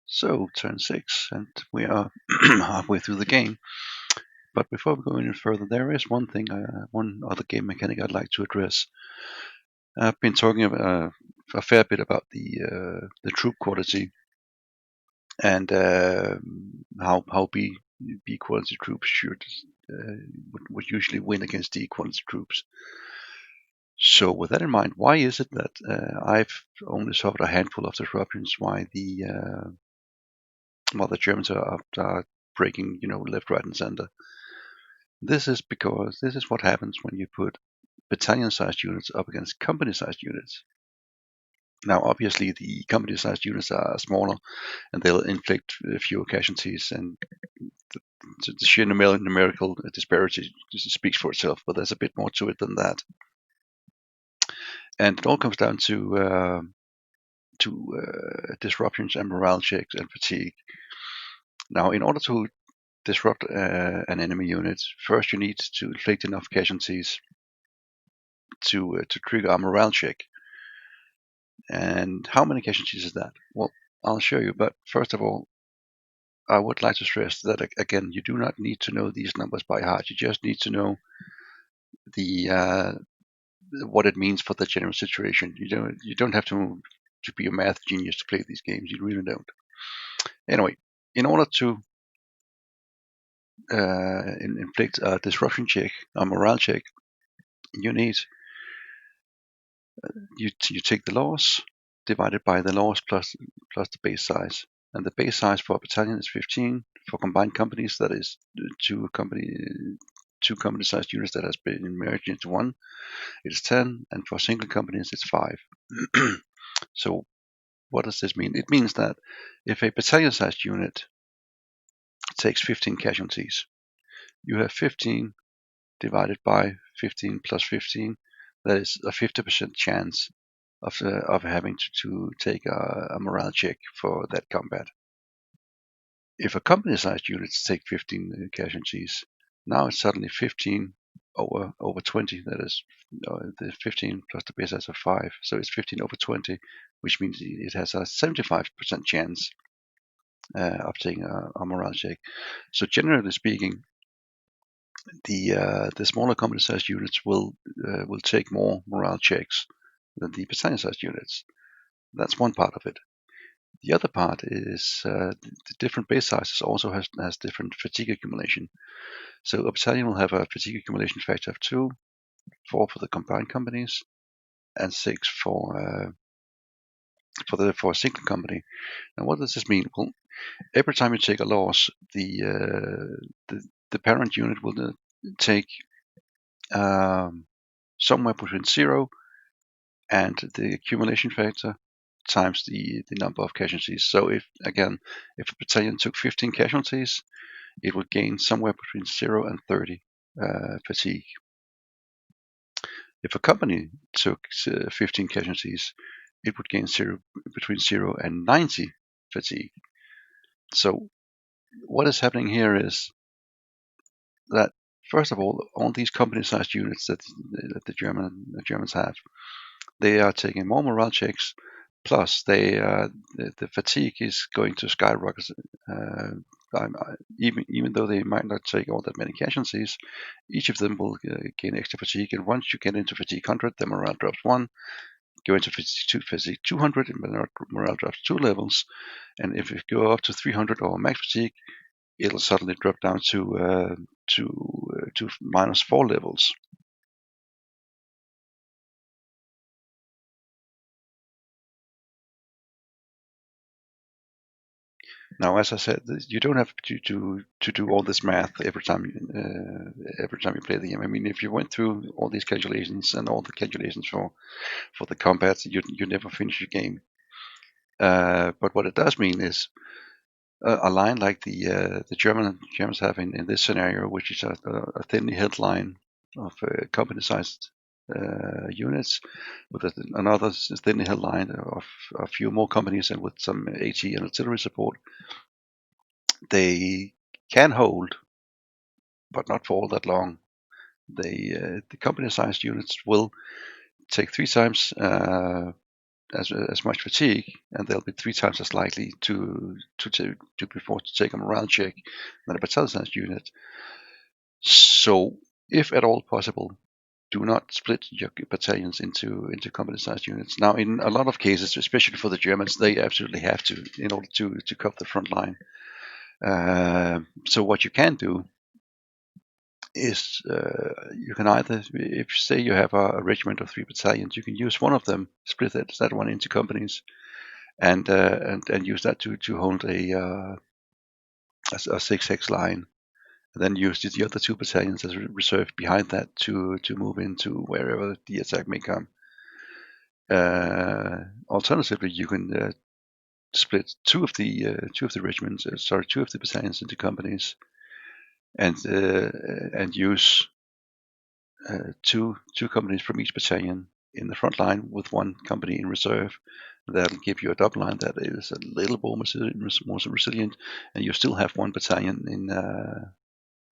So, turn 6, and we are halfway through the game. But before we go any further, there is one other game mechanic I'd like to address. I've been talking a fair bit about the troop quality and how B quality troops would usually win against D quality troops. So, with that in mind, why is it that I've only suffered a handful of disruptions? Why the Germans are breaking, left, right, and center? This is because this is what happens when you put battalion-sized units up against company-sized units. Now, obviously, the company-sized units are smaller, and they'll inflict fewer casualties, and the sheer numerical disparity speaks for itself. But there's a bit more to it than that, and it all comes down to disruptions and morale checks and fatigue. Now, in order to disrupt an enemy unit, first you need to inflict enough casualties to trigger a morale check. And how many casualties is that? Well, I'll show you. But first of all, I would like to stress that again, you do not need to know these numbers by heart. You just need to know the what it means for the general situation. You don't have to be a math genius to play these games. You really don't. Anyway, in order to inflict a disruption check, a morale check, you need you take the loss divided by the loss plus the base size. And the base size for a battalion is 15. For combined companies, that is two company-sized units that has been merged into one, it is 10. And for single companies, it's 5. So what does this mean? It means that if a battalion-sized unit takes 15 casualties, you have 15 divided by 15 plus 15. That is a 50% chance of having to take a morale check for that combat. If a company-sized unit take 15 casualties, now it's suddenly 15 over 20. That is the 15 plus the base size of 5, so it's 15 over 20, which means it has a 75% chance of taking a morale check. So generally speaking, the smaller company-sized units will take more morale checks than the battalion-sized units. That's one part of it. The other part is the different base sizes also has different fatigue accumulation. So a battalion will have a fatigue accumulation factor of 2, 4 for the combined companies, and 6 for a single company. Now, what does this mean? Well, every time you take a loss, the parent unit will take somewhere between 0 and the accumulation factor times the number of casualties. So if a battalion took 15 casualties, it would gain somewhere between 0 and 30 fatigue. If a company took 15 casualties, it would gain between 0 and 90 fatigue. So what is happening here is that, first of all these company-sized units that the Germans have, they are taking more morale checks. Plus, the fatigue is going to skyrocket. Even though they might not take all that many casualties, each of them will gain extra fatigue. And once you get into fatigue 100, the morale drops 1. Go into fatigue 200, and morale drops 2 levels. And if you go up to 300 or max fatigue, it'll suddenly drop down to minus 4 levels. Now, as I said, you don't have to do all this math every time you play the game. I mean, if you went through all these calculations and all the calculations for the combats, you never finish your game. But what it does mean is a line like the Germans have in this scenario, which is a thinly held line of company-sized units, with another thinly held line of a few more companies and with some AT and artillery support. They can hold, but not for all that long. The company-sized units will take 3 times as much fatigue, and they'll be 3 times as likely to be forced to take a morale check than a battalion-sized unit. So, if at all possible, do not split your battalions into company-sized units. Now, in a lot of cases, especially for the Germans, they absolutely have to in order to cover the front line. So what you can do is you can either, if say you have a regiment of 3 battalions, you can use one of them, split that one into companies, and use that to hold a 6-hex line, and then use the other 2 battalions as reserve behind that to move into wherever the attack may come. Alternatively, you can split two of the regiments, two of the battalions into companies, and use two companies from each battalion in the front line with one company in reserve. That'll give you a double line that is a little more resilient, and you still have one battalion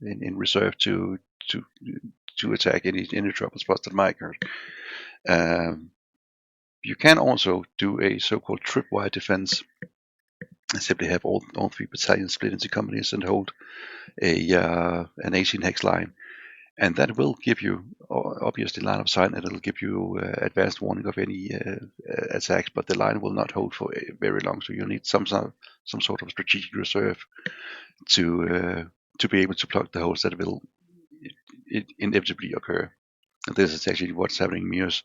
in reserve to attack any trouble spots that might occur. You can also do a so-called tripwire defense, and simply have all 3 battalions split into companies and hold an 18-hex line. And that will give you, obviously, line of sight, and it'll give you advanced warning of any attacks, but the line will not hold for very long, so you'll need some sort of strategic reserve to be able to plug the holes that will inevitably occur. And this is actually what's happening in Meuse.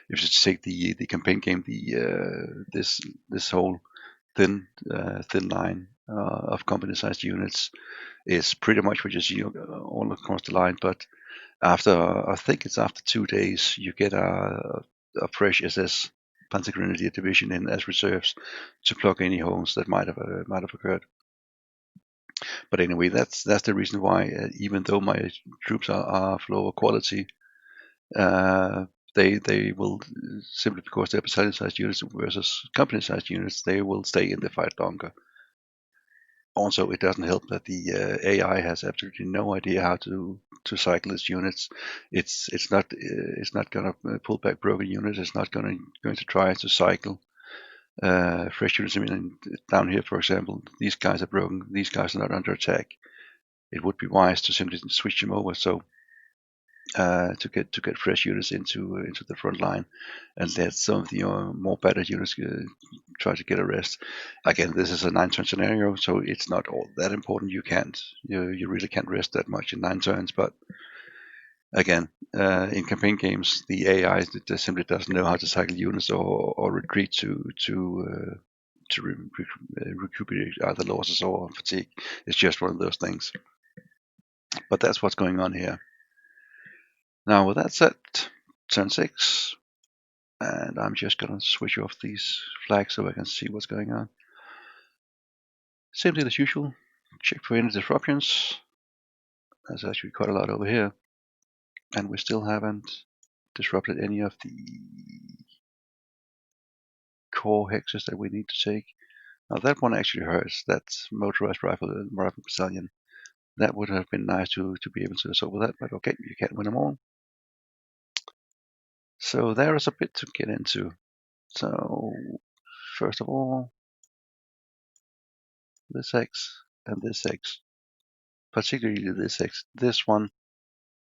If you take the campaign game, this whole thin line of company-sized units is pretty much what you see all across the line, but I think it's after 2 days, you get a fresh SS Panzergrenadier division in as reserves to plug any holes that might have occurred. But anyway, that's the reason why, even though my troops are of lower quality, they will, simply because they're battalion-sized units versus company-sized units, they will stay in the fight longer. Also, it doesn't help that the AI has absolutely no idea how to cycle its units. It's not going to pull back broken units. It's not going to try to cycle fresh units. I mean, down here, for example, these guys are broken. These guys are not under attack. It would be wise to simply switch them over. So to get fresh units into the front line, and let some of the more battered units try to get a rest. Again, this is a 9-turn scenario, so it's not all that important. You really can't rest that much in 9 turns, but again, in campaign games, the AI simply doesn't know how to cycle units or retreat to recuperate either losses or fatigue. It's just one of those things. But that's what's going on here. Now, with that said, turn 6, and I'm just going to switch off these flags so I can see what's going on. Same thing as usual, check for any disruptions. There's actually quite a lot over here, and we still haven't disrupted any of the core hexes that we need to take. Now that one actually hurts, that's motorized rifle battalion. That would have been nice to be able to solve that, but okay, you can't win them all. So there is a bit to get into. So first of all, this hex and this hex, particularly this hex. This one,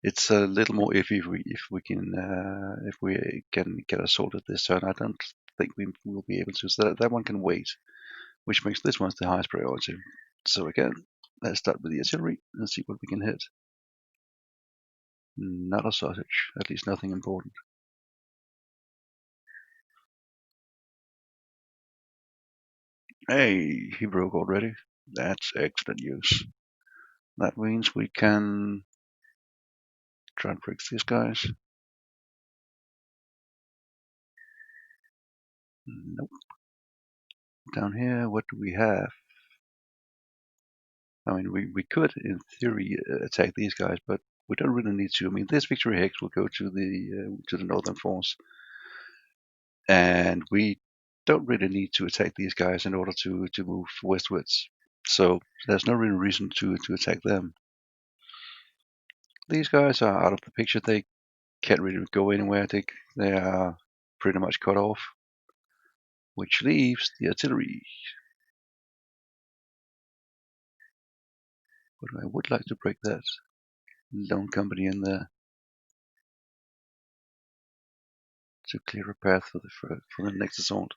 it's a little more iffy if we can get assaulted this turn. I don't think we will be able to. So that one can wait, which makes this one the highest priority. So again, let's start with the artillery and see what we can hit. Not a sausage, at least nothing important. Hey, he broke already. That's excellent news. That means we can try and break these guys. Nope. Down here, what do we have? I mean, we could, in theory, attack these guys, but we don't really need to. I mean, this victory hex will go to the northern force, and we don't really need to attack these guys in order to move westwards. So there's no real reason to attack them. These guys are out of the picture. They can't really go anywhere. They are pretty much cut off. which leaves the artillery. But I would like to break that lone company in there to clear a path for the next assault.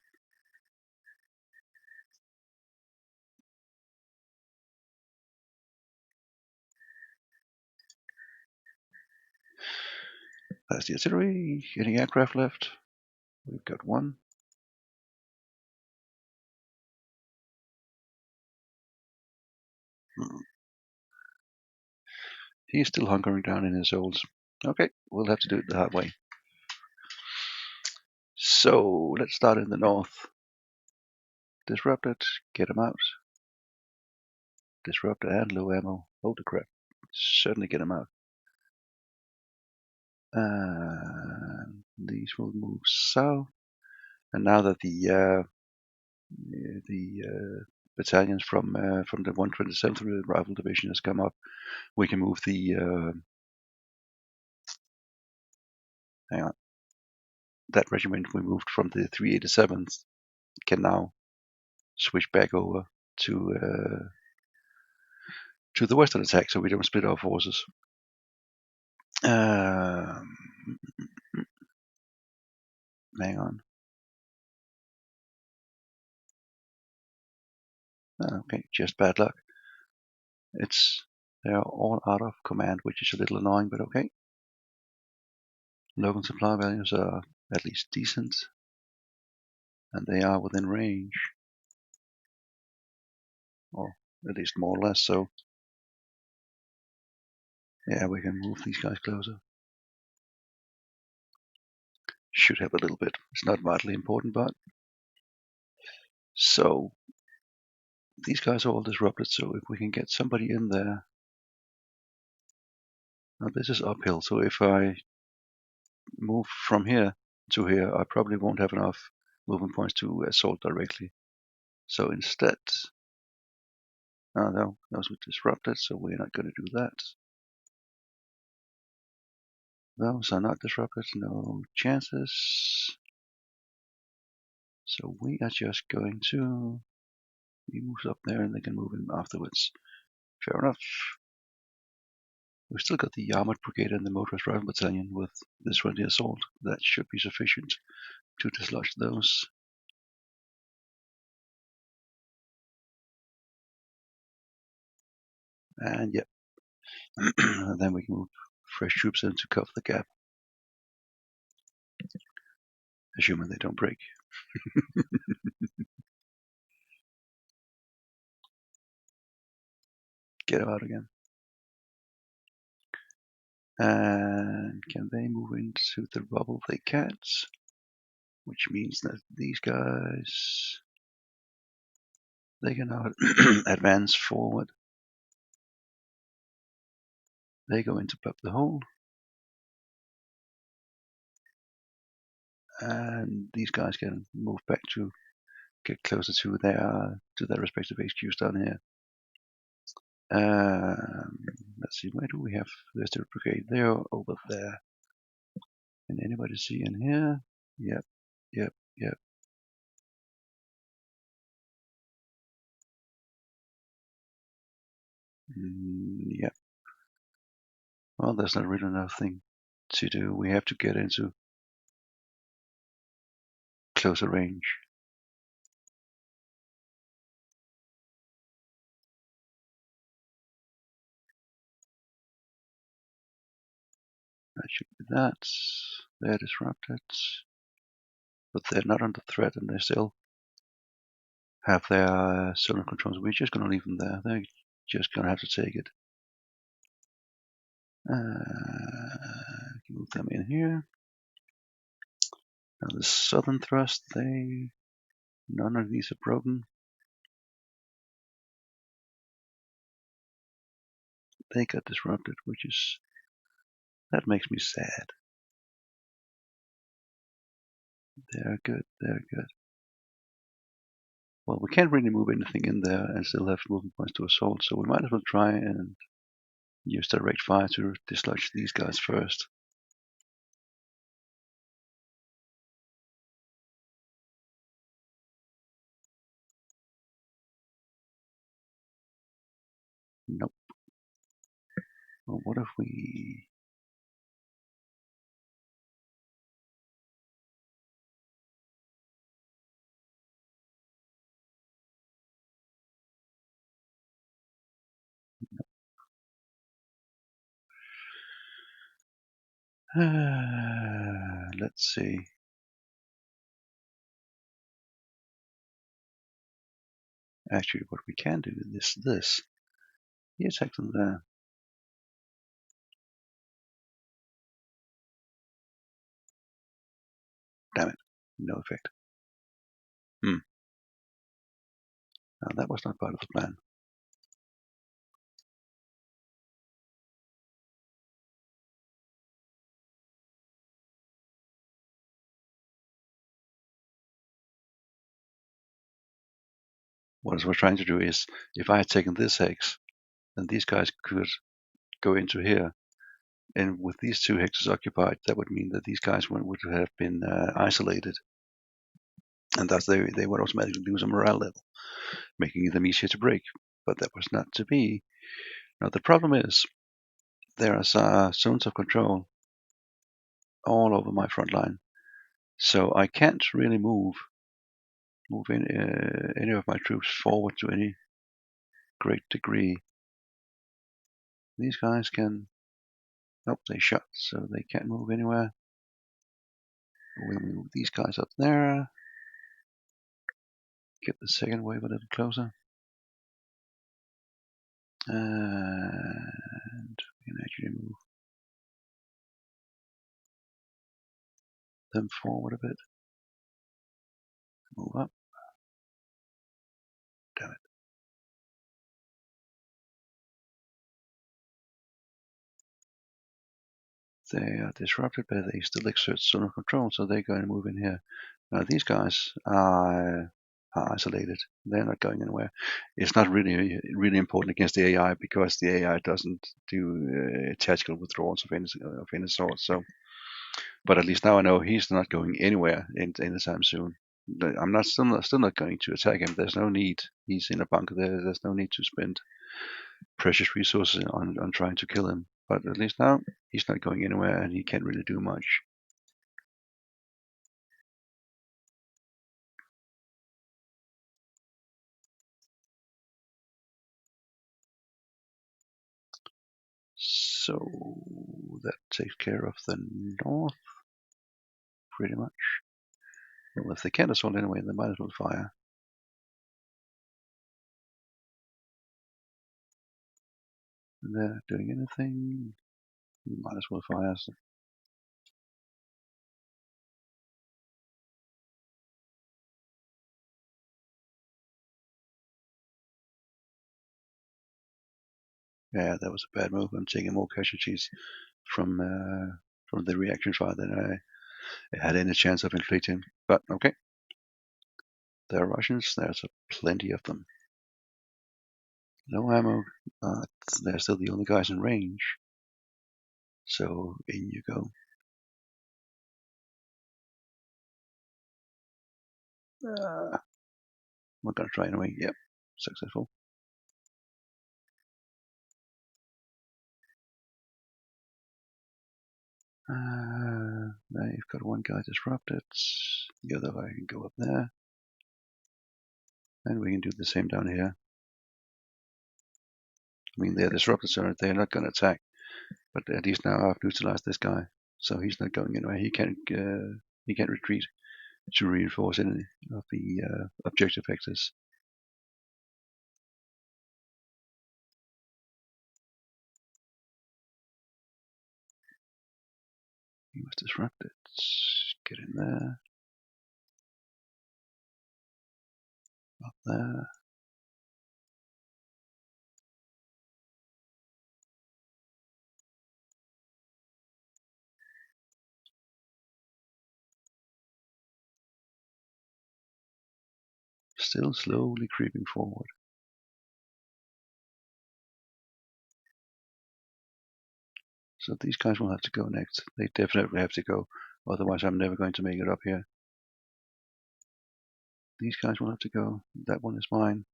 That's the artillery. Any aircraft left? We've got one. He's still hunkering down in his holes. Okay, we'll have to do it the hard way. So let's start in the north. Disrupt it, get him out. Disrupt and low ammo. Holy crap. Certainly get him out. These will move south. And now that the battalions from the 127th Rifle Division has come up, we can move the hang on. That regiment we moved from the 387th can now switch back over to the western attack, so we don't split our forces. Hang on. Okay, just bad luck. They're all out of command, which is a little annoying, but okay. Local supply values are at least decent, and they are within range, or at least more or less so. Yeah, we can move these guys closer. Should have a little bit. It's not vitally important, but so these guys are all disrupted. So if we can get somebody in there, now this is uphill. So if I move from here to here, I probably won't have enough movement points to assault directly. So instead, no, those were disrupted, so we're not going to do that. Those are not disrupted, no chances. So we are just going to, he moves up there and they can move in afterwards. Fair enough. We've still got the Armored Brigade and the Motorized Rifle Battalion with this 20 assault. That should be sufficient to dislodge those. And yeah, and then we can move fresh troops in to cover the gap. Assuming they don't break. Get them out again. And can they move into the rubble? They can't. Which means that these guys, they can now advance forward. They go into Pub the Hole. And these guys can move back to get closer to their respective HQs down here. Let's see, where do we have the Steel Brigade? They're over there. Can anybody see in here? Yep. Yep. Well, there's not really nothing to do. We have to get into closer range. That should be that. They're disrupted. But they're not under threat and they still have their sonar controls. We're just going to leave them there. They're just going to have to take it. Move them in here. Now the southern thrust, none of these are broken. They got disrupted, that makes me sad. They're good. Well, we can't really move anything in there and still have movement points to assault, so we might as well try and use direct fire to dislodge these guys first. Well, what if we... let's see. Actually, what we can do is this. He attacks them there. Damn it. No effect. Now, that was not part of the plan. What I was trying to do is, if I had taken this hex, then these guys could go into here. And with these two hexes occupied, that would mean that these guys would have been isolated. And thus they would automatically lose a morale level, making them easier to break. But that was not to be. Now the problem is, there are zones of control all over my front line. So I can't really move any of my troops forward to any great degree. These guys can... Nope, they shot, so they can't move anywhere. We'll move these guys up there. Get the second wave a little closer. And we can actually move them forward a bit. Move up. Damn it. They are disrupted, but they still exert zone of control, so they're going to move in here. Now these guys are isolated. They're not going anywhere. It's not really important against the AI, because the AI doesn't do tactical withdrawals of any sort. So, but at least now I know he's not going anywhere anytime soon. I'm still not going to attack him. There's no need. He's in a bunker there. There's no need to spend precious resources on trying to kill him. But at least now he's not going anywhere, and he can't really do much. So that takes care of the north, pretty much. Well, if they can't assault anyway, they might as well fire. And they're not doing anything. You might as well fire. So. Yeah, that was a bad move. I'm taking more casualties from the reaction fire than I had any chance of inflicting. But okay, there are Russians. There's plenty of them. No ammo, but they're still the only guys in range. So in you go. We're gonna try anyway. Yep, successful. Now you've got one guy disrupted. The other guy can go up there. And we can do the same down here. I mean, they're disrupted, so they're not going to attack. But at least now I've neutralized this guy, so he's not going anywhere. He can't retreat to reinforce any of the objective vectors. He was disrupted. Get in there. Up there. Still slowly creeping forward. So these guys will have to go next. They definitely have to go. Otherwise, I'm never going to make it up here. These guys will have to go. That one is mine.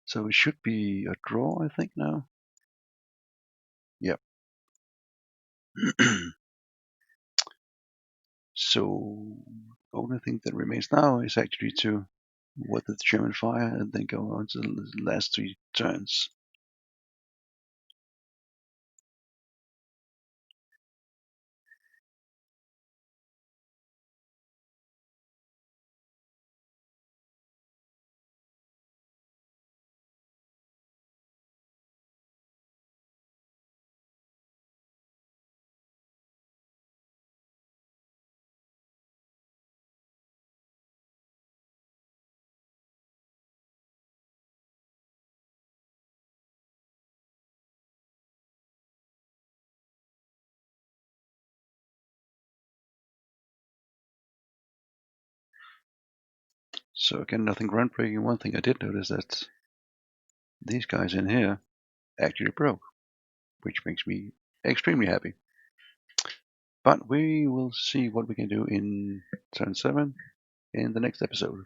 So it should be a draw, I think, now. Yep. So only thing that remains now is actually to weather the German fire and then go on to the last 3 turns. So again, nothing groundbreaking. One thing I did notice that these guys in here actually broke, which makes me extremely happy. But we will see what we can do in turn 7 in the next episode.